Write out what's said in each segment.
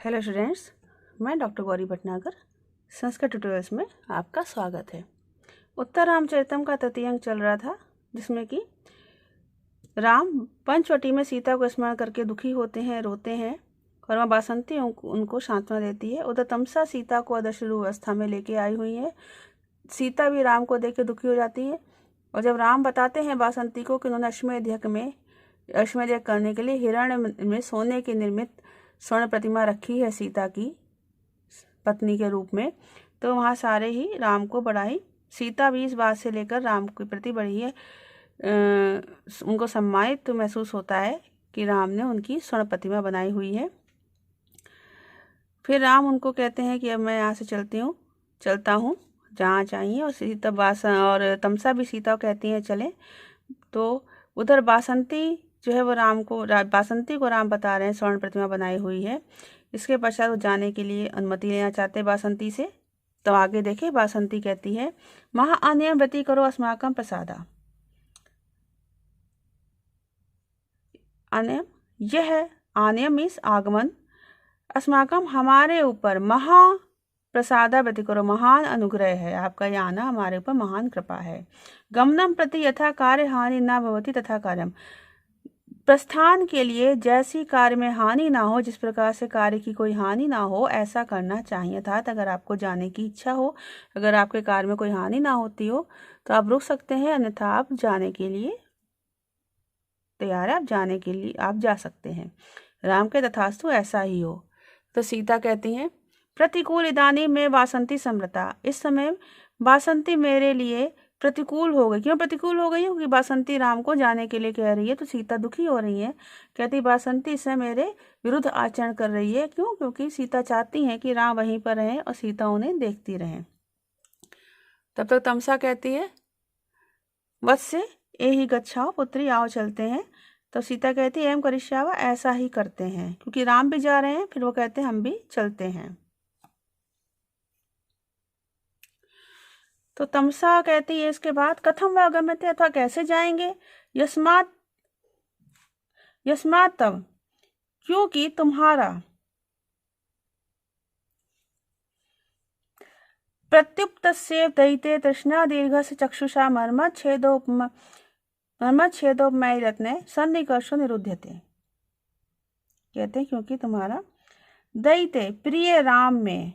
Hello students, मैं doctor Gauri Bhatnagar Sanskrit tutorials में आपका स्वागत है। उत्तर रामचरितम का तृतीय अंक चल रहा था, जिसमें कि राम पंचवटी में सीता को स्मरण करके दुखी होते हैं, रोते हैं और वहाँ बासंती उनको सांत्वना देती है। उधर तमसा सीता को आदर्श अवस्था में लेके आई हुई है। सीता भी राम को देख के दुखी हो जाती है और जब राम बताते हैं बासंती को कि उन्होंने अश्वमेध यज्ञ करने के लिए हिरण्य में सोने के निर्मित स्वर्ण प्रतिमा रखी है सीता की पत्नी के रूप में, तो वहाँ सारे ही राम को बड़ा ही, सीता भी इस बात से लेकर राम के प्रति बड़ी है उनको सम्मानित तो महसूस होता है कि राम ने उनकी स्वर्ण प्रतिमा बनाई हुई है। फिर राम उनको कहते हैं कि अब मैं यहाँ से चलता हूँ जहाँ चाहिए, और तमसा भी सीता को कहती हैं चलें। तो उधर बासंती जो है वो बासंती को राम बता रहे हैं स्वर्ण प्रतिमा बनाई हुई है। इसके पश्चात वो जाने के लिए अनुमति लेना चाहते हैं बासंती से। तो आगे देखे, बासंती कहती है महा अनियम व्रति करो अस्माकम प्रसादा। अनियम यह है, अनियम मीन्स आगमन, अस्माकम हमारे ऊपर, महा प्रसादा व्रति करो महान अनुग्रह है आपका, यह आना हमारे ऊपर महान कृपा है। गमनम प्रति यथा कार्य हानि न भवति तथा कार्यम, प्रस्थान के लिए जैसी कार्य में हानि ना हो, जिस प्रकार से कार्य की कोई हानि ना हो, ऐसा करना चाहिए। अर्थात अगर आपको जाने की इच्छा हो, अगर आपके कार्य में कोई हानि ना होती हो तो आप रुक सकते हैं, अन्यथा आप जाने के लिए तैयार है, आप जाने के लिए आप जा सकते हैं। राम के तथास्तु ऐसा ही हो। तो सीता कहती हैं प्रतिकूल इदानी में वासंती समृता, इस समय वासंती मेरे लिए प्रतिकूल हो गई। क्यों प्रतिकूल हो गई? क्योंकि बासंती राम को जाने के लिए कह रही है, तो सीता दुखी हो रही है। कहती बासंती इससे मेरे विरुद्ध आचरण कर रही है। क्यों? क्योंकि सीता चाहती है कि राम वहीं पर रहें और सीता उन्हें देखती रहे। तब तक तमसा कहती है वत्स्य एहि गच्छाओ, पुत्री आओ चलते हैं। तो सीता कहती है एवं करिष्यावा, ऐसा ही करते हैं, क्योंकि राम भी जा रहे हैं। फिर वो कहते हैं हम भी चलते हैं। तो तमसा कहती है इसके बाद कथम व गम्यते, अथवा कैसे जाएंगे, यस्मात् तब, क्योंकि तुम्हारा प्रत्युप्तस्य दयिते तृष्णा दीर्घस्य चक्षुषा मर्मच्छेदोपमय रत्ने सन्निकर्षो निरुध्यते। कहते हैं क्योंकि तुम्हारा दयिते प्रिय राम में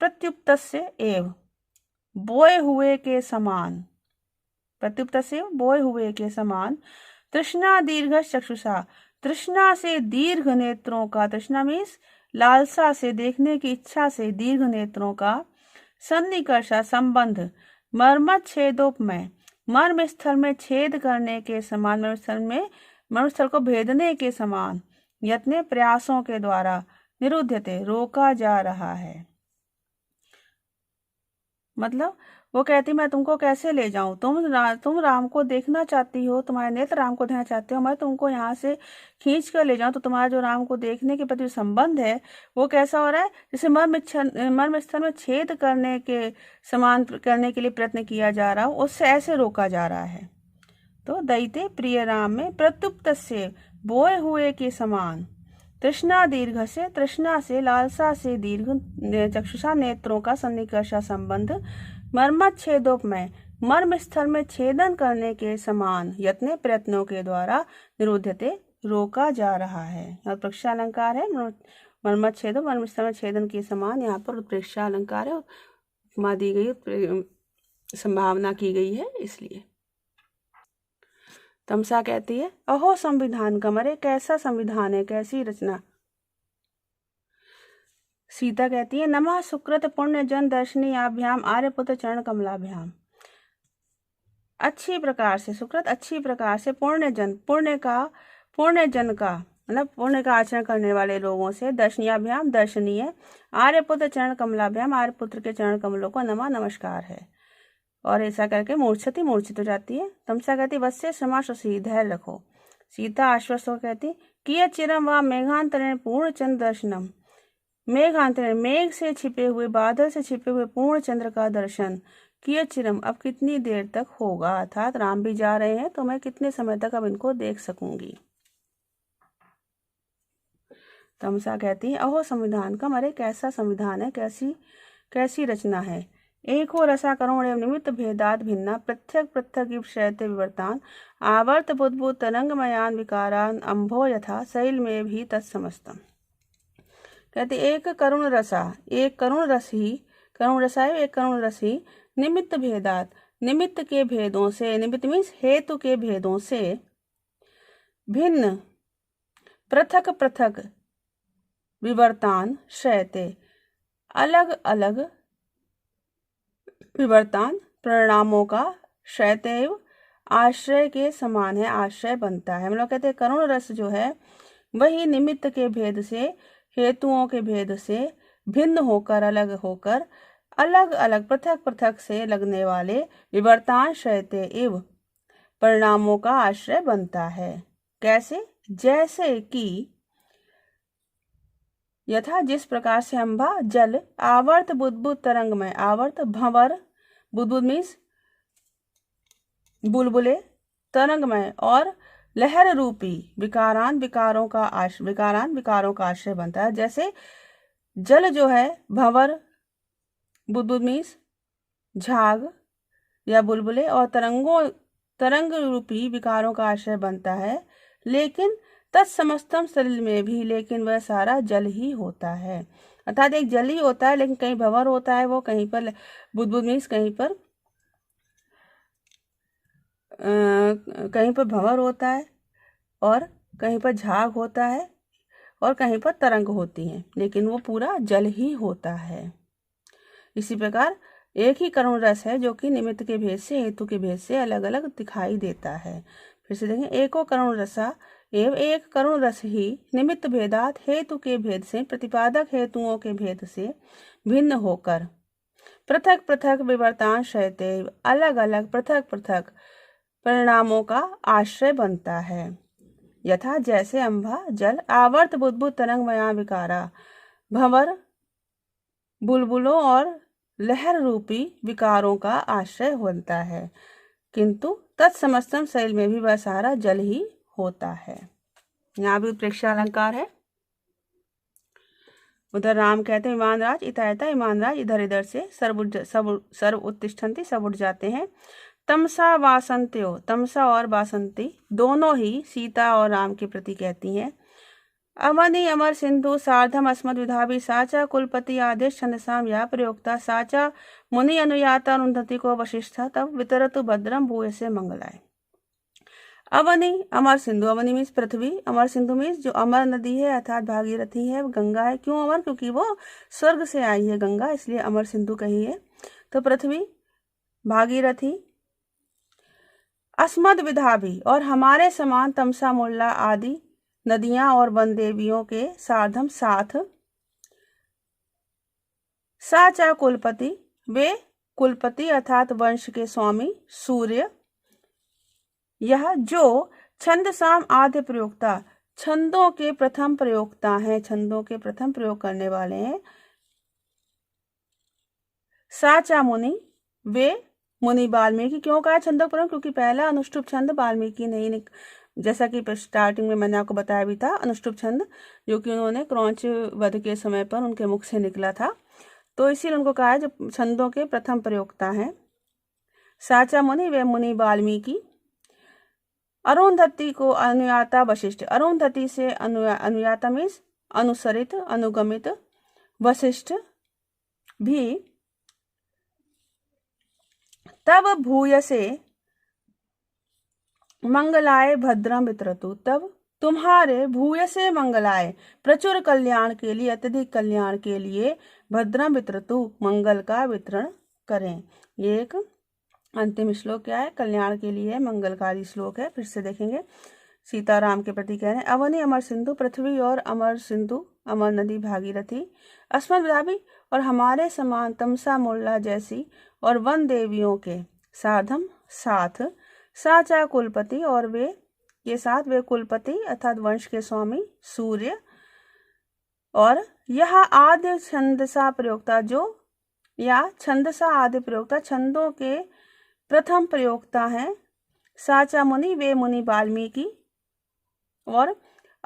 प्रत्युप्तस्य एव बोए हुए के समान, प्रत्युप्तस्य बोए हुए के समान, तृष्णा दीर्घ चक्षुषा, तृष्णा से दीर्घ नेत्रों का, तृष्णा मीन्स लालसा से, देखने की इच्छा से दीर्घ नेत्रों का, सन्निकर्षा संबंध, मर्मच्छेदोपमय मर्म स्थल में छेद करने के समान, मर्म स्थल को भेदने के समान, यत्ने प्रयासों के द्वारा, निरुद्धते रोका जा रहा है। मतलब वो कहती मैं तुमको कैसे ले जाऊं, तुम राम को देखना चाहती हो, तुम्हारे नेत्र राम को देखना चाहते हो, मैं तुमको यहाँ से खींच कर ले जाऊं, तो तुम्हारा जो राम को देखने के प्रति संबंध है वो कैसा हो रहा है, जैसे मर्म स्थल में छेद करने के समान करने के लिए प्रयत्न किया जा रहा हो, उससे ऐसे रोका जा रहा है। तो दैते प्रिय राम में प्रत्युप्त से बोए हुए के समान, तृष्णा दीर्घ से, तृष्णा से, लालसा से दीर्घ, चक्षुषा नेत्रों का सन्निकर्षा संबंध, मर्मच्छेदोपमय मर्म स्थल में छेदन करने के समान, यत्ने प्रयत्नों के द्वारा, निरुद्धते रोका जा रहा है। और प्रेक्षा अलंकार है, मर्मच्छेदो मर्म स्थल में छेदन के समान, यहाँ पर प्रेक्षा अलंकार है, उपमा दी गई, संभावना की गई है, इसलिए। तमसा कहती है अहो संविधान कमरे, कैसा संविधान है, कैसी रचना। सीता कहती है नमः सुकृत पुण्य जन दर्शनी आभ्याम आर्यपुत्र चरण कमलाभ्याम। अच्छी प्रकार से सुकृत, अच्छी प्रकार से, पुण्य जन का मतलब पुण्य का आचरण करने वाले लोगों से, दर्शनीयाभ्याम धर्षणीय, आर्यपुत्र चरण कमलाभ्याम आर्यपुत्र के चरण कमलों को नमस्कार है। और ऐसा करके मूर्छित हो जाती है। तमसा कहती वत्स्य क्षमा सुशी, धैर्य रखो। सीता आश्वस्त हो कहती किय चिरम व मेघांतरण पूर्ण चंद्र दर्शनम, मेघांतरण मेघ से छिपे हुए, बादल से छिपे हुए पूर्ण चंद्र का दर्शन, किय चिरम अब कितनी देर तक होगा, अर्थात राम भी जा रहे हैं तो मैं कितने समय तक अब इनको देख सकूंगी। तमसा कहती है अहो संविधान कम, अरे कैसा संविधान है, कैसी कैसी रचना है। एको रसा करुण एवं निमित्त भेदात भिन्ना, पृथक पृथक इव शैत्य विवर्तान, आवर्त बुद्बुद तरंगमयान विकारान अम्भो यथा शैल में भी तत्समस्तम। कहते एक करुण रसा, एक करुण रस ही, करुण रसा है एक करुण रस ही, निमित्त भेदात, निमित्त के भेदों से, निमित्त मीन्स हेतु के भेदों से, भिन्न पृथक पृथक विवर्तान शैते, अलग अलग विवर्तान परिणामों का शैतैव आश्रय के समान है, आश्रय बनता है। मतलब कहते हैं करुण रस जो है वही निमित्त के भेद से, हेतुओं के भेद से भिन्न होकर, अलग होकर, अलग अलग पृथक पृथक से लगने वाले विवर्तान शैते एव परिणामों का आश्रय बनता है। कैसे? जैसे कि यथा जिस प्रकार से अम्भा जल आवर्त बुद्बुद तरंगमय, आवर्त भंवर, बुद्बुद मीन्स बुलबुले, तरंगमय और लहर रूपी विकारान विकारों का आश्रय बनता है। जैसे जल जो है भंवर, बुद्बुद मीन्स झाग या बुलबुले, और तरंग रूपी विकारों का आश्रय बनता है। लेकिन तत्समस्तम शरीर में भी, लेकिन वह सारा जल ही होता है। अर्थात एक जल ही होता है, लेकिन कहीं भंवर होता है, वो कहीं पर बुद्बुद मीन्स कहीं पर भंवर होता है, और कहीं पर झाग होता है, और कहीं पर तरंग होती है, लेकिन वो पूरा जल ही होता है। इसी प्रकार एक ही करुण रस है जो कि निमित्त के भेद से, हेतु के भेद से अलग अलग दिखाई देता है। फिर से देखें, एको करुण रसा एवं एक करुण रस ही, निमित्त भेदात हेतु के भेद से, प्रतिपादक हेतुओं के भेद से भिन्न होकर, पृथक पृथक विवर्तान शैते, अलग अलग पृथक पृथक परिणामों का आश्रय बनता है। यथा जैसे अम्भा जल आवर्त बुद्बुद तरंगमया विकारा, भंवर बुलबुलों और लहर रूपी विकारों का आश्रय बनता है, किंतु तत्समस्तम शैल में भी वह सारा जल ही होता है। यहाँ भी उत्प्रेक्षा अलंकार है। उधर राम कहते हैं ईमान राज इतायता, ईमान राज इधर इधर से सर्व उत्तिष्ठन्ति, सब उठ जाते हैं। तमसा वासंत्यो, तमसा और वासंती दोनों ही सीता और राम के प्रति कहती हैं। अवनि अमर सिंधु सार्धम अस्मद विधावी, साचा कुलपति आदेश छंदसाम या प्रयोक्ता, साचा मुनि अनुयाता अरुंधति को वशिष्ठ, तब वितरतु भद्रम भूयसे मंगलाय। अवनि अमर सिंधु, अवनि मीन्स पृथ्वी, अमर सिंधु मीन्स जो अमर नदी है अर्थात भागीरथी है, गंगा है। क्यों अमर? क्योंकि वो स्वर्ग से आई है गंगा, इसलिए अमर सिंधु कही है। तो पृथ्वी, भागीरथी, अस्मद विधावी और हमारे समान, तमसा मुल्ला आदि नदियां और वन देवियों के सार्धम साथ, साचा कुलपति वे कुलपति अर्थात वंश के स्वामी, सूर्य, यह जो छंद साम आद्य प्रयोक्ता, छंदों के प्रथम प्रयोक्ता हैं, छंदों के प्रथम प्रयोग करने वाले हैं। साचा मुनि वे मुनि वाल्मीकि। क्यों कहा छंदों प्रयोग? क्योंकि पहला अनुष्टुप छंद वाल्मीकि नहीं, जैसा कि स्टार्टिंग में मैंने आपको बताया भी था, अनुष्टुप छंद जो कि उन्होंने क्रौंच वध के समय पर उनके मुख से निकला था, तो इसीलिए उनको कहा है जो छंदों के प्रथम प्रयोक्ता हैं। साचा मुनि वे मुनि वाल्मीकि। अरुंधति को अनुयाता वशिष्ठ, अरुंधति से अनुयाता मीन्स अनुसरित, अनुगमित, वशिष्ठ भी। तब भूयसे मंगलाय भद्रम वितरतु, तब तुम्हारे भूयसे मंगलाय प्रचुर कल्याण के लिए, अत्यधिक कल्याण के लिए, भद्रम वितरतु मंगल का वितरण करें। ये एक अंतिम श्लोक क्या है? कल्याण के लिए मंगलकारी श्लोक है। फिर से देखेंगे, सीताराम के प्रति कह रहे हैं। अवनि अमर सिंधु, पृथ्वी और अमर सिंधु, अमर नदी भागीरथी, अस्मद विधावी और हमारे समान, तमसा मुल्ला जैसी और वन देवियों के साधम साथ, साचा कुलपति और वे ये साथ, वे कुलपति अर्थात वंश के स्वामी सूर्य, और यह आद्य छंदसा प्रयोक्ता, जो या छंदसा आदि प्रयोक्ता, छंदों के प्रथम प्रयोक्ता हैं। साचा मुनि वे मुनि वाल्मीकि, और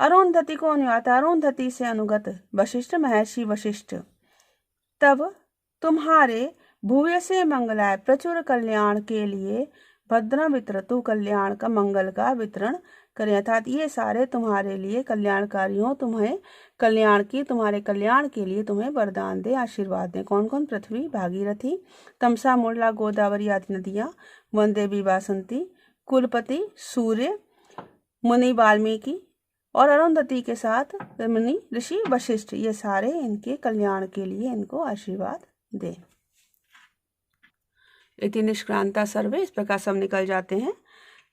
अरुंधति को अनुयाता अरुंधति से अनुगत वशिष्ठ महर्षि वशिष्ठ। तब तुम्हारे भूय से मंगलाय प्रचुर कल्याण के लिए भद्रम वितरतु कल्याण का मंगल का वितरण करें, अर्थात ये सारे तुम्हारे लिए कल्याणकारी हो, तुम्हें तुम्हारे कल्याण के लिए तुम्हें वरदान दे, आशीर्वाद दे। कौन कौन? पृथ्वी, भागीरथी, तमसा, मूर्ला, गोदावरी आदि नदियाँ, वनदेवी वासंती, कुलपति सूर्य, मुनि वाल्मीकि और अरुंधति के साथ मुनि ऋषि वशिष्ठ, ये सारे इनके कल्याण के लिए इनको आशीर्वाद दे। इति निष्क्रांता सर्वे, इस प्रकार सब निकल जाते हैं।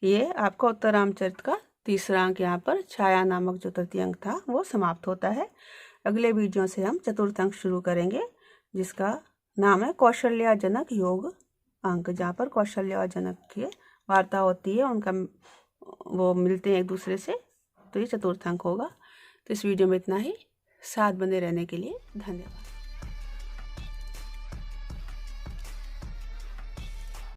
ये आपका उत्तर रामचरित का तीसरा अंक, यहाँ पर छाया नामक जो तृतीय अंक था वो समाप्त होता है। अगले वीडियो से हम चतुर्थ अंक शुरू करेंगे जिसका नाम है कौशल्याजनक योग अंक, जहाँ पर कौशल्य और जनक की वार्ता होती है, उनका वो मिलते हैं एक दूसरे से, तो ये चतुर्थ अंक होगा। तो इस वीडियो में इतना ही। साथ बने रहने के लिए धन्यवाद।